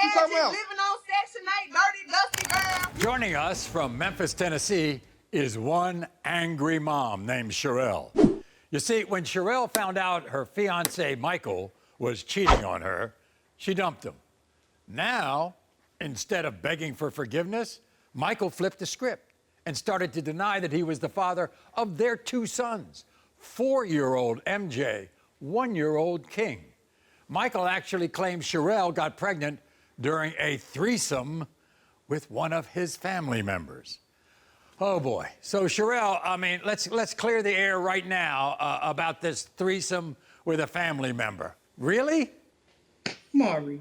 you talking about? living on Section 8, dirty, dusty girl. Joining us from Memphis, Tennessee, is one angry mom named Charelle. You see, when Charelle found out her fiancé, Michael, was cheating on her, she dumped him. Now, instead of begging for forgiveness, Michael flipped the script and started to deny that he was the father of their two sons, 4-year-old MJ, 1-year-old King. Michael actually claims Charelle got pregnant during a threesome with one of his family members. Oh boy. So Charelle, I mean, let's clear the air right now about this threesome with a family member. Really? Maury,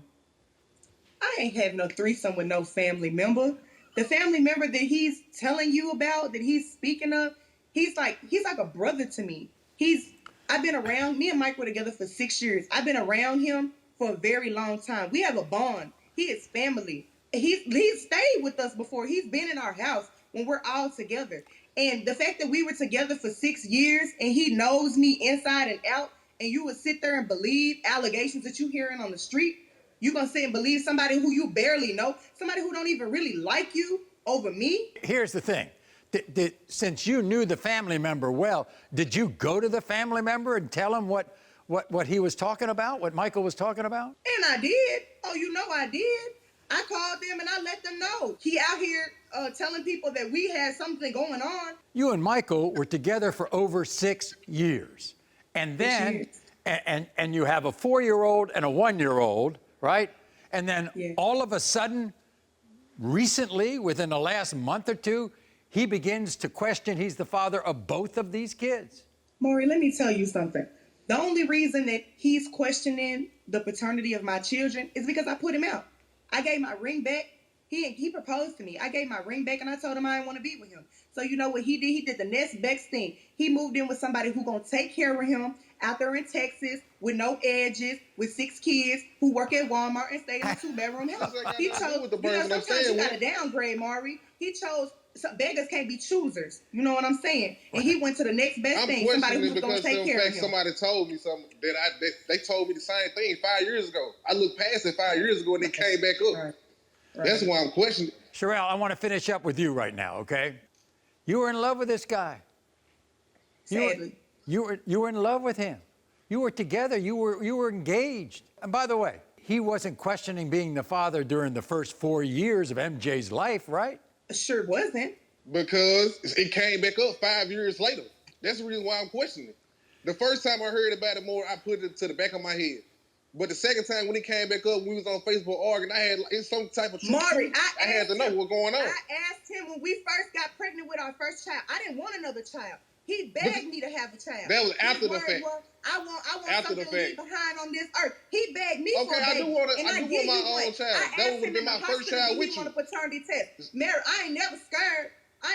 I ain't having no threesome with no family member. The family member that he's telling you about, that he's speaking of, he's like a brother to me. I've been around, me and Mike were together for 6 years. I've been around him for a very long time. We have a bond. He is family. He's stayed with us before. He's been in our house when we're all together. And the fact that we were together for 6 years and he knows me inside and out, and you would sit there and believe allegations that you hearing on the street, you gonna sit and believe somebody who you barely know, somebody who don't even really like you over me? Here's the thing. Since you knew the family member well, did you go to the family member and tell him what he was talking about, what Michael was talking about? And I did. Oh, you know I did. I called them and I let them know. He out here telling people that we had something going on. You and Michael were together for over 6 years. And then, and you have a 4-year-old and a 1-year-old, right? And then all of a sudden, recently, within the last month or two, he begins to question he's the father of both of these kids. Maury, let me tell you something. The only reason that he's questioning the paternity of my children is because I put him out. I gave my ring back. He proposed to me. I gave my ring back and I told him I didn't want to be with him. So you know what he did? He did the next best thing. He moved in with somebody who gonna take care of him out there in Texas with no edges, with 6 kids, who work at Walmart and stay in a 2-bedroom house. He chose, sometimes you gotta downgrade, Maury. He chose, beggars can't be choosers. You know what I'm saying? And he went to the next best thing, somebody who's gonna take care of him. Somebody told me something that they told me the same thing 5 years ago. I looked past it 5 years ago and it came back up. Right. That's why I'm questioning. Charelle, I want to finish up with you right now, okay? You were in love with this guy. Sadly. You were in love with him. You were together. You were engaged. And by the way, he wasn't questioning being the father during the first 4 years of MJ's life, right? Sure wasn't. Because it came back up 5 years later. That's the reason why I'm questioning it. The first time I heard about it more, I put it to the back of my head. But the second time when he came back up, we was on Facebook arguing, I had some type of truth. Maury, I had to know what's going on. I asked him when we first got pregnant with our first child. I didn't want another child. He begged me to have a child. That was after the fact. I want After something the to leave fact. behind on this earth. He begged me for a I baby. do want and I my own child. That would have been my first child with you. He want a paternity test. Mary, I ain't never scared.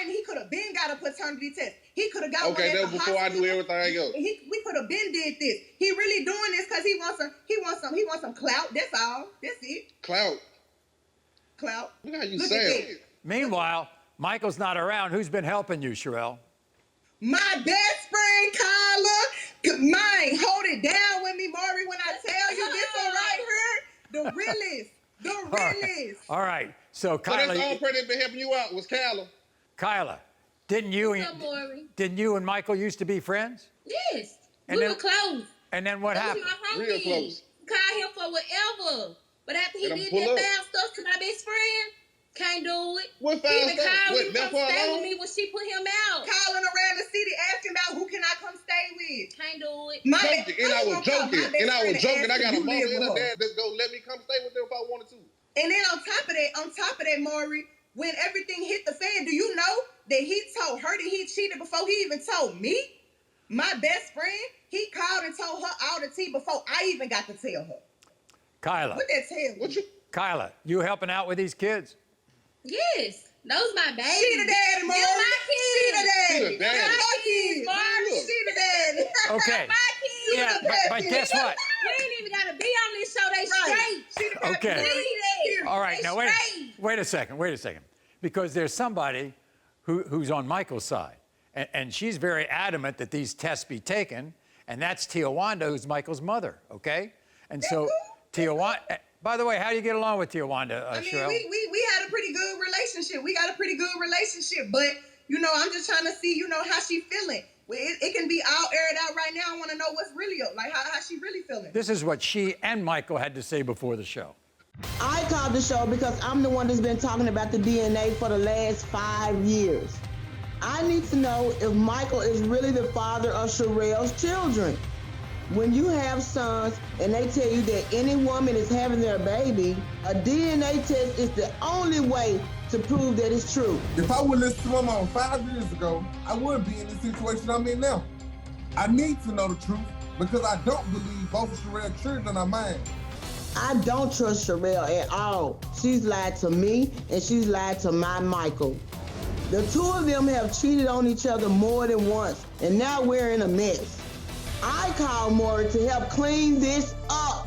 He could have been got a paternity test. He could have got one at that the was before hospital. I knew everything else. We could have been did this. He really doing this because he wants some clout. That's all. That's it. Clout. Look how you sound. Meanwhile, Michael's not around. Who's been helping you, Charelle? My best friend, Kyla. Mine, hold it down with me, Maury, when I tell you this one right here. The realest. The realest. All right. So, Kyla. So that's the only person that been helping you out was Kyla. Kyla, didn't you and Michael used to be friends? Yes. And we were close. And then what happened? Real close. Called him for whatever. But after he did that foul stuff to my best friend, can't do it. What foul he even stuff? called me What, to come stay with me when she put him out. Calling around the city asking about who can I come stay with. Can't do it. I was joking. I got a mama and a dad that's go let me come stay with them if I wanted to. And then on top of that, Maury, when everything hit the fan, do you know that he told her that he cheated before he even told me? My best friend, he called and told her all the tea before I even got to tell her. Kyla. What that tell you? Kyla, you helping out with these kids? Yes. Those my babies. She the daddy, Maury. You're my kids. She the daddy. She the daddy. My kids, Maury. She the daddy. Okay. My kids. Yeah, but guess what? We ain't even got to be on this show. They straight. She the daddy. Okay. All right, now wait a second. Because there's somebody who's on Michael's side. And she's very adamant that these tests be taken. And that's Tijwanda, who's Michael's mother, okay? And so Tijwanda, By the way, how do you get along with Tijwanda, I mean, Charelle? we had a pretty good relationship. We got a pretty good relationship, but you know, I'm just trying to see, you know, how she feeling. It can be all aired out right now. I want to know what's really up, like how she really feeling. This is what she and Michael had to say before the show. I called the show because I'm the one that's been talking about the DNA for the last 5 years. I need to know if Michael is really the father of Charelle's children. When you have sons and they tell you that any woman is having their baby, a DNA test is the only way to prove that it's true. If I would listen to my mom 5 years ago, I wouldn't be in the situation I'm in now. I need to know the truth because I don't believe both of Charelle's children are mine. I don't trust Charelle at all. She's lied to me and she's lied to my Michael. The two of them have cheated on each other more than once, and now we're in a mess. I called Maury to help clean this up.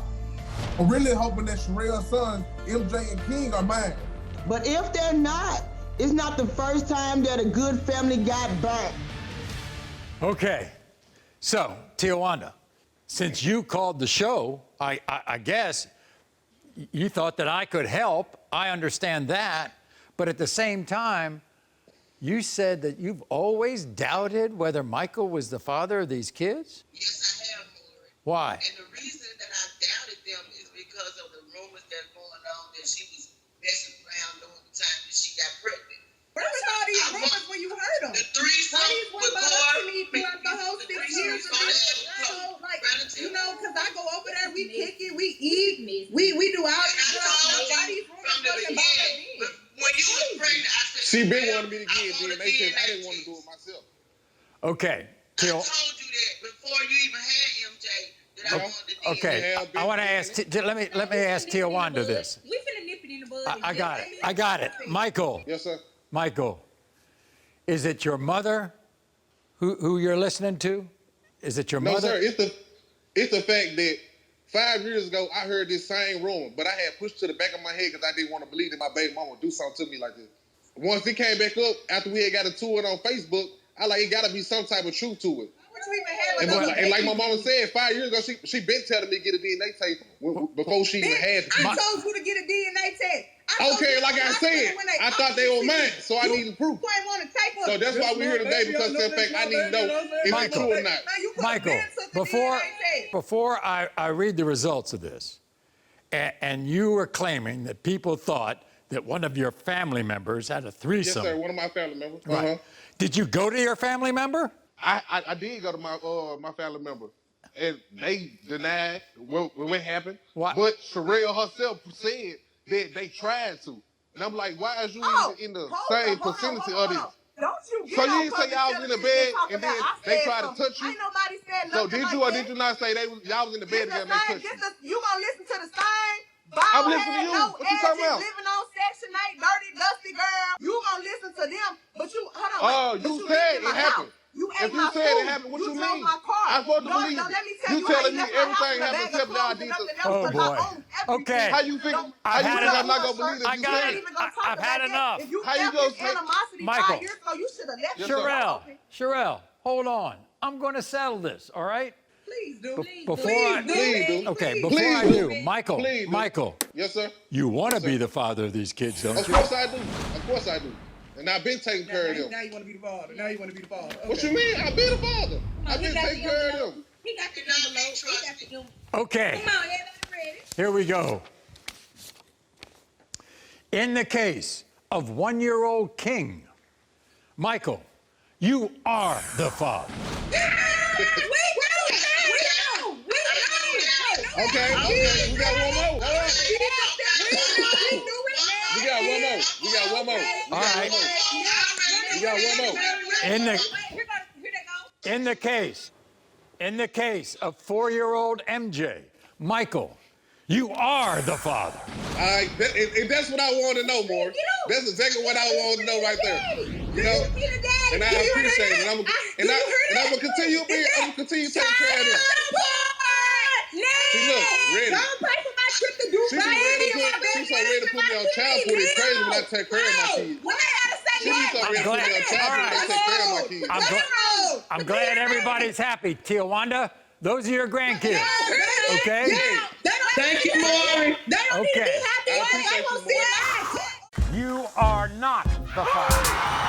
I'm really hoping that Charelle's sons, MJ and King, are mine. But if they're not, it's not the first time that a good family got burnt. Okay, so Tijwanda, since you called the show, I guess you thought that I could help. I understand that, but at the same time, you said that you've always doubted whether Michael was the father of these kids? Yes, I have, Maury. Why? And the reason that I doubted them is because of the rumors that are going on that she was messing around during the time that she got pregnant. Where was all these rumors when you heard them? The threesome Why these with rumors up to me Maury, throughout the whole 6 years of this? Like, you know, because I go over there, we kick it, we eat, we do all this stuff. Why these rumors wasn't about that? When you was pregnant, I said, She been wanting me to get DNA test. I didn't want to do it myself. Okay. I told you that before you even had MJ that I wanted to do Okay, I want to ask. Let me ask Tijwanda this. We finna nip it in the bud. I got it. I got it. Michael. Yes, sir. Michael, is it your mother who you're listening to? Is it your No, mother? sir. It's the fact that 5 years ago I heard this same rumor, but I had pushed to the back of my head because I didn't want to believe that my baby mama would do something to me like this. Once it came back up after we had got into it on Facebook, I like it got to be some type of truth to it. And like my mama said, 5 years ago, she been telling me to get a DNA test before she even had to. I told you to get a DNA test. Okay, like I said, I thought they were mine, so I needed proof. You ain't want to take one. So that's why we're here today, because of the fact I need to know if it's true or not. Michael, before I read the results of this, and you were claiming that people thought that one of your family members had a threesome. Yes, sir, one of my family members. Right. Did you go to your family member? I did go to my family member, and they denied what happened. What? But Charelle herself said that they tried to. And I'm like, why is you even in the same vicinity of this? Don't you So you didn't say y'all was in the bed and then they tried to touch you? Ain't nobody said So nothing did you like or did you not say y'all was in the bed together and they touched you? You gonna listen to the same I'm listening to you. no What you talking about? living on Section 8, dirty, dusty girl. You gonna listen to them, but you, hold on. Oh, but you said leaving it my happened. house. You If ate you my said food. it happened, what you drove mean? my car. I'm supposed to believe No, you. let me tell You you, telling how me you left my everything house happened with a except bag y'all of did clothes and the- nothing else, Oh, 'cause I boy. own everything. Okay. How you think Don't- I've had I'm enough. not gonna believe I that you got said it. it? Even gonna talk I've had about that. enough. If you How you felt gonna this say- animosity Michael. 5 years ago, you should have left. Yes, sir. Charelle, hold on. I'm going to settle this, all right? Please do. Before I Please do. Okay, before Please I do. do, Michael, Please do. Michael, Yes, sir. you want to Yes, be sir. the father of these kids, don't Of you? course I do. Of course I do. And I've been taking care of them. Now you want to be the father. Now you want to be the father. What you mean? I've been a father. I've been taking care of them. He got the envelope. He got the envelope. Okay, Come on, everybody ready? here we go. In the case of one-year-old King, Michael, you are the father. Okay, we got one more. Hold on. We got one more. We got one more. All right. We got one more. In the case of 4-year-old MJ, Michael, you are the father. All right, that's what I want to know, Maury. That's exactly what I want to know right there. You know, and I appreciate it. And I'm gonna continue taking care of them. See, look, ready. Don't pay for my trip to She's so ready to put me on child support. It's crazy when I take care of my kids. She be so ready to put me on child support when I take care of my kids. I'm glad everybody's happy. Tijwanda, those are your grandkids, okay? Thank you, Maury. They don't need to be Okay. happy. I want to see him act. You are not the father.